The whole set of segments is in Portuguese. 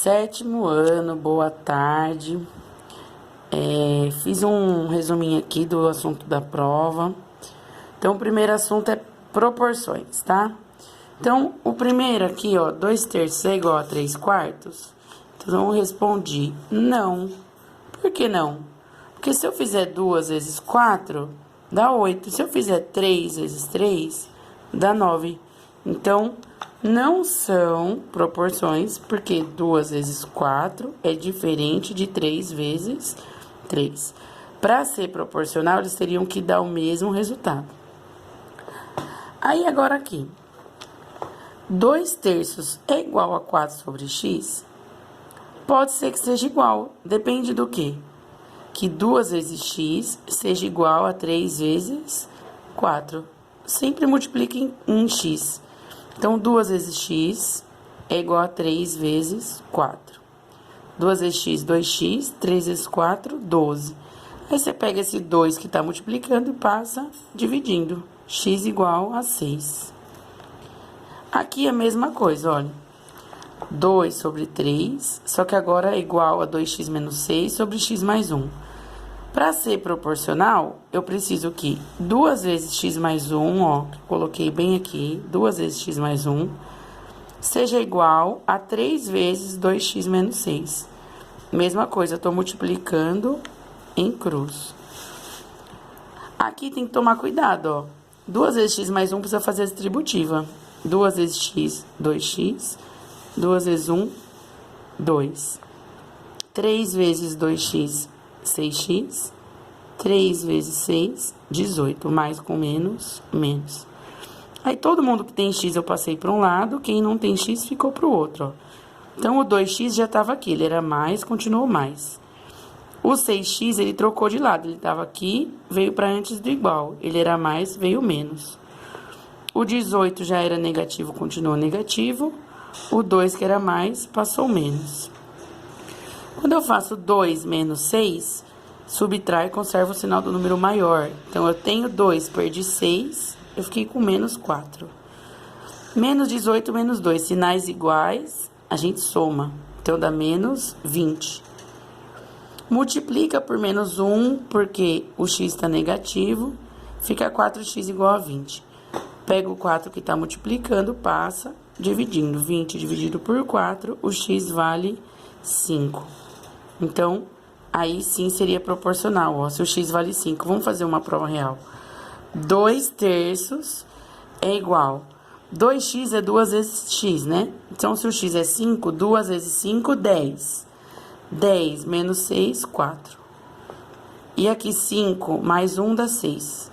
Sétimo ano, boa tarde. Fiz um resuminho aqui do assunto da prova. Então, o primeiro assunto é proporções, tá? Então, o primeiro aqui, ó, 2/3 é igual a 3/4. Então, eu respondi não. Por que não? Porque se eu fizer 2 vezes 4, dá 8. Se eu fizer 3 vezes 3, dá 9. Então, não são proporções, porque 2 vezes 4 é diferente de 3 vezes 3. Para ser proporcional, eles teriam que dar o mesmo resultado. Aí, agora aqui. 2/3 é igual a 4 sobre x? Pode ser que seja igual. Depende do quê? Que 2 vezes x seja igual a 3 vezes 4. Sempre multiplique em x. Então, 2 vezes x é igual a 3 vezes 4. 2 vezes x, 2x. 3 vezes 4, 12. Aí, você pega esse 2 que está multiplicando e passa dividindo. X igual a 6. Aqui é a mesma coisa, olha. 2 sobre 3, só que agora é igual a 2x menos 6 sobre x mais 1. Para ser proporcional, eu preciso que 2 vezes x mais 1, ó, coloquei bem aqui, 2 vezes x mais 1, seja igual a 3 vezes 2x menos 6. Mesma coisa, eu estou multiplicando em cruz. Aqui tem que tomar cuidado, ó. 2 vezes x mais 1 precisa fazer a distributiva. 2 vezes x, 2x. 2 vezes 1, 2. 3 vezes 2x, 6x. 3 vezes 6, 18. Mais com menos, menos. Aí, todo mundo que tem x eu passei para um lado. Quem não tem x ficou para o outro, ó. Então, o 2x já estava aqui. Ele era mais, continuou mais. O 6x, ele trocou de lado. Ele estava aqui, veio para antes do igual. Ele era mais, veio menos. O 18 já era negativo, continuou negativo. O 2, que era mais, passou menos. Quando eu faço 2 menos 6, subtrai e conserva o sinal do número maior. Então, eu tenho 2, perdi 6, eu fiquei com menos 4. Menos 18, menos 2, sinais iguais, a gente soma. Então, dá menos 20. Multiplica por menos 1, porque o x está negativo, fica 4x igual a 20. Pega o 4 que está multiplicando, passa, dividindo. 20 dividido por 4, o x vale 5. Então, aí sim seria proporcional, ó. Se o x vale 5, vamos fazer uma prova real. 2/3 é igual. 2x é 2 vezes x, né? Então, se o x é 5, 2 vezes 5, 10. 10 menos 6, 4. E aqui 5 mais 1 dá 6.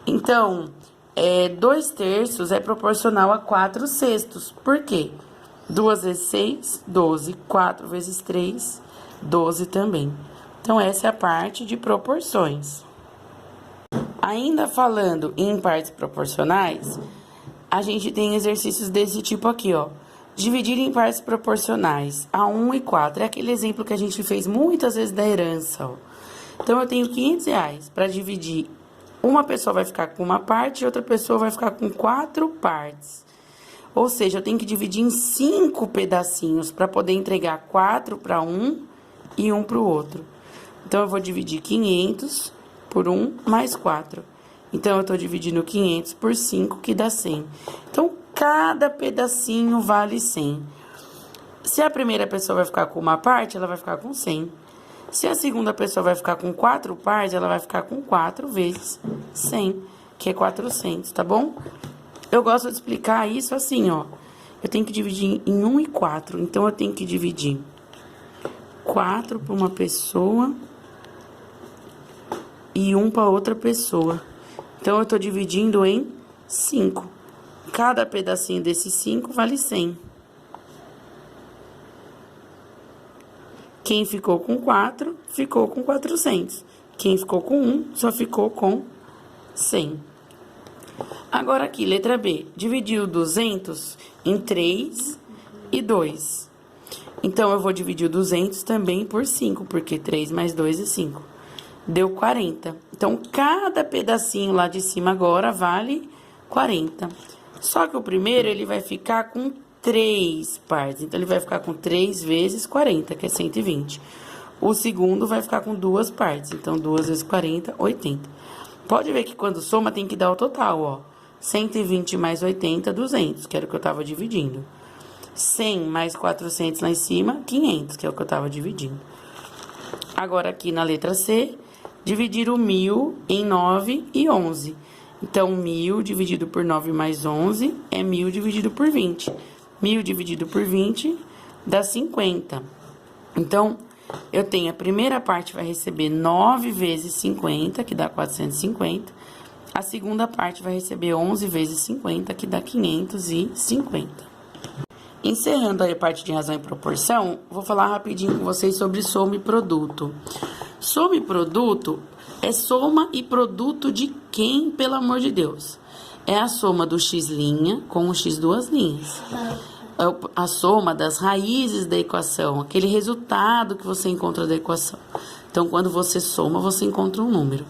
Então, 2/3 é proporcional a 4/6. Por quê? 2 vezes 6, 12. 4 vezes 3, 12 também. Então, essa é a parte de proporções. Ainda falando em partes proporcionais, a gente tem exercícios desse tipo aqui, ó. Dividir em partes proporcionais a 1 e 4. É aquele exemplo que a gente fez muitas vezes da herança, ó. Então, eu tenho R$500 para dividir. Uma pessoa vai ficar com uma parte e outra pessoa vai ficar com 4 partes. Ou seja, eu tenho que dividir em 5 pedacinhos para poder entregar 4 para um e 1 para o outro. Então, eu vou dividir 500 por 1 mais 4. Então, eu estou dividindo 500 por 5, que dá 100. Então, cada pedacinho vale 100. Se a primeira pessoa vai ficar com uma parte, ela vai ficar com 100. Se a segunda pessoa vai ficar com 4 partes, ela vai ficar com 4 vezes 100, que é 400, tá bom? Eu gosto de explicar isso assim, ó. Eu tenho que dividir em 1 e 4. Então, eu tenho que dividir 4 para uma pessoa e 1 para outra pessoa. Então, eu tô dividindo em 5. Cada pedacinho desses 5 vale 100. Quem ficou com 4, ficou com 400. Quem ficou com 1, só ficou com 100. Agora aqui, letra B. Dividiu 200 em 3 e 2. Então, eu vou dividir o 200 também por 5, porque 3 mais 2 é 5. Deu 40. Então, cada pedacinho lá de cima agora vale 40. Só que o primeiro, ele vai ficar com 3 partes. Então, ele vai ficar com 3 vezes 40, que é 120. O segundo vai ficar com 2 partes. Então, 2 vezes 40, 80. Pode ver que quando soma tem que dar o total, ó. 120 mais 80, 200, que era o que eu tava dividindo. 100 mais 400 lá em cima, 500, que é o que eu tava dividindo. Agora, aqui na letra C, dividir o 1000 em 9 e 11. Então, 1000 dividido por 9 mais 11 é 1000 dividido por 20. 1000 dividido por 20 dá 50. Então, eu tenho a primeira parte vai receber 9 vezes 50, que dá 450. A segunda parte vai receber 11 vezes 50, que dá 550. Encerrando aí a parte de razão e proporção, vou falar rapidinho com vocês sobre soma e produto. Soma e produto é soma e produto de quem, pelo amor de Deus? É a soma do x' com o x duas linhas. É a soma das raízes da equação, aquele resultado que você encontra da equação. Então, quando você soma, você encontra um número.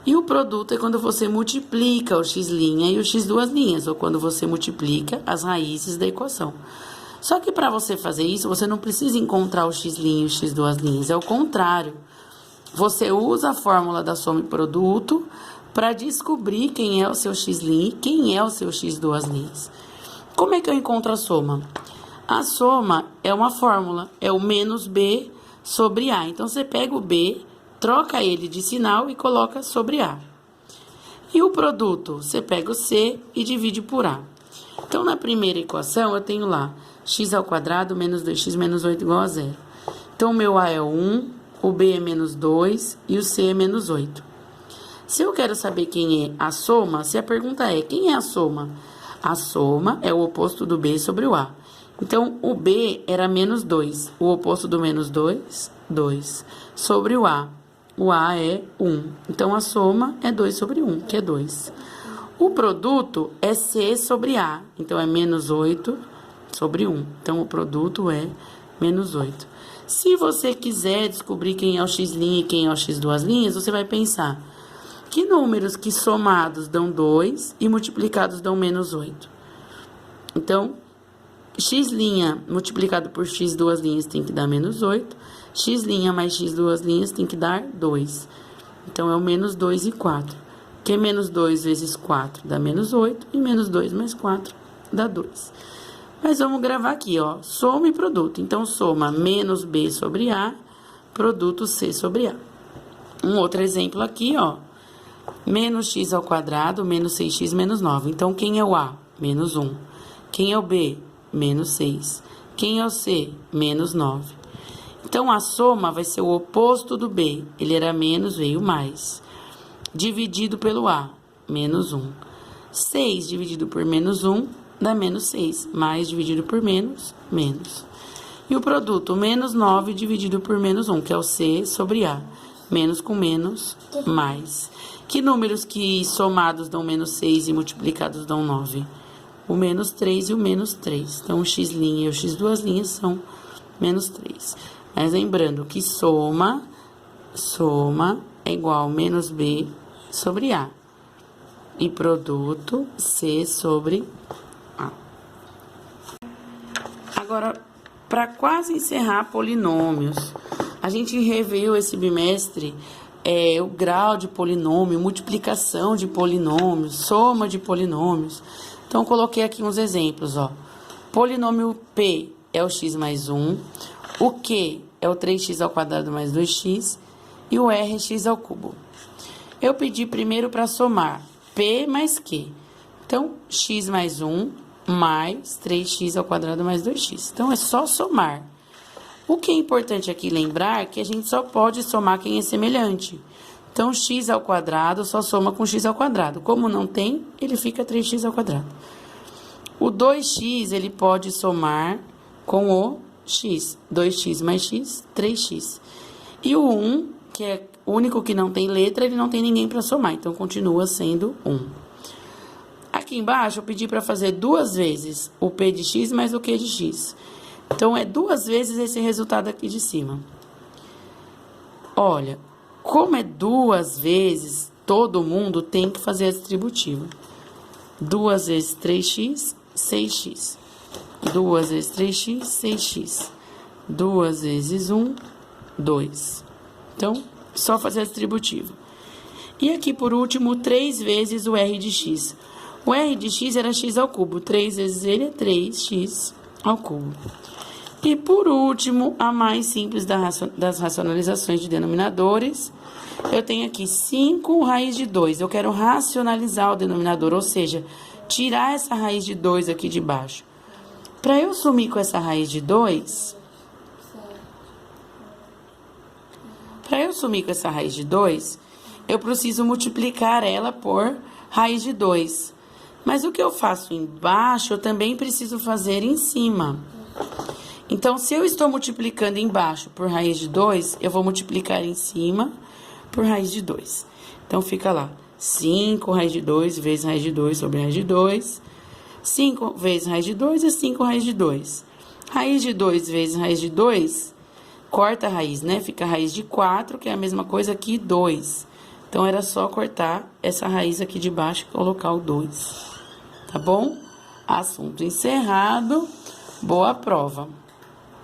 E o produto é quando você multiplica o x' e o x duas linhas, ou quando você multiplica as raízes da equação. Só que para você fazer isso, você não precisa encontrar o x' e o x duas linhas, é o contrário. Você usa a fórmula da soma e produto para descobrir quem é o seu x' e quem é o seu x duas linhas. Como é que eu encontro a soma? A soma é uma fórmula, é o menos b sobre a. Então, você pega o b, troca ele de sinal e coloca sobre a. E o produto, você pega o c e divide por a. Então, na primeira equação, eu tenho lá x ao quadrado menos 2x menos 8 igual a 0. Então, o meu a é 1, o b é menos 2 e o c é menos 8. Se eu quero saber quem é a soma, se a pergunta é quem é a soma? A soma é o oposto do b sobre o a. Então, o b era menos 2. O oposto do menos 2, 2. Sobre o a é 1. Então, a soma é 2 sobre 1, que é 2. O produto é c sobre a. Então, é menos 8 sobre 1. Então, o produto é menos 8. Se você quiser descobrir quem é o x' e quem é o x duas linhas, você vai pensar... Que números que somados dão 2 e multiplicados dão menos 8? Então, x' multiplicado por x duas linhas tem que dar menos 8. X' mais x duas linhas tem que dar 2. Então, é o menos 2 e 4. Que menos 2 vezes 4 dá menos 8. E menos 2 mais 4 dá 2. Mas vamos gravar aqui, ó. Soma e produto. Então, soma menos b sobre a, produto c sobre a. Um outro exemplo aqui, ó. Menos x ao quadrado, menos 6x, menos 9. Então, quem é o A? Menos 1. Quem é o B? Menos 6. Quem é o C? Menos 9. Então, a soma vai ser o oposto do B. Ele era menos, veio mais. Dividido pelo A, menos 1. 6 dividido por menos 1 dá menos 6. Mais dividido por menos, menos. E o produto, menos 9 dividido por menos 1, que é o C sobre A. Menos com menos, mais. Que números que somados dão menos 6 e multiplicados dão 9? O menos 3 e o menos 3. Então, o x' e o x duas linhas são menos 3. Mas lembrando que soma é igual a menos b sobre a. E produto, c sobre a. Agora, para quase encerrar polinômios, a gente reviu esse bimestre... o grau de polinômio, multiplicação de polinômios, soma de polinômios. Então, coloquei aqui uns exemplos, ó. Polinômio P é o x mais 1, o Q é o 3x ao quadrado mais 2x e o R é x ao cubo. Eu pedi primeiro para somar P mais Q. Então, x mais 1 mais 3x ao quadrado mais 2x. Então, é só somar. O que é importante aqui lembrar é que a gente só pode somar quem é semelhante. Então, x ao quadrado só soma com x ao quadrado. Como não tem, ele fica 3x ao quadrado. O 2x, ele pode somar com o x. 2x mais x, 3x. E o 1, que é o único que não tem letra, ele não tem ninguém para somar. Então, continua sendo 1. Aqui embaixo, eu pedi para fazer 2 vezes o p de x mais o q de x. Então, é 2 vezes esse resultado aqui de cima. Olha, como é 2 vezes, todo mundo tem que fazer a distributiva. 2 vezes 3x, 6x. 2 vezes 3x, 6x. 2 vezes 1, 2. Então, só fazer a distributiva. E aqui, por último, 3 vezes o r de x. O r de x era x ao cubo. 3 vezes ele é 3x ao cubo. E, por último, a mais simples das racionalizações de denominadores. Eu tenho aqui 5 raiz de 2. Eu quero racionalizar o denominador, ou seja, tirar essa raiz de 2 aqui de baixo. Para eu sumir com essa raiz de 2... eu preciso multiplicar ela por raiz de 2. Mas o que eu faço embaixo, eu também preciso fazer em cima. Então, se eu estou multiplicando embaixo por raiz de 2, eu vou multiplicar em cima por raiz de 2. Então, fica lá, 5 raiz de 2 vezes raiz de 2 sobre raiz de 2. 5 vezes raiz de 2 é 5 raiz de 2. Raiz de 2 vezes raiz de 2, corta a raiz, né? Fica a raiz de 4, que é a mesma coisa que 2. Então, era só cortar essa raiz aqui de baixo e colocar o 2. Tá bom? Assunto encerrado. Boa prova.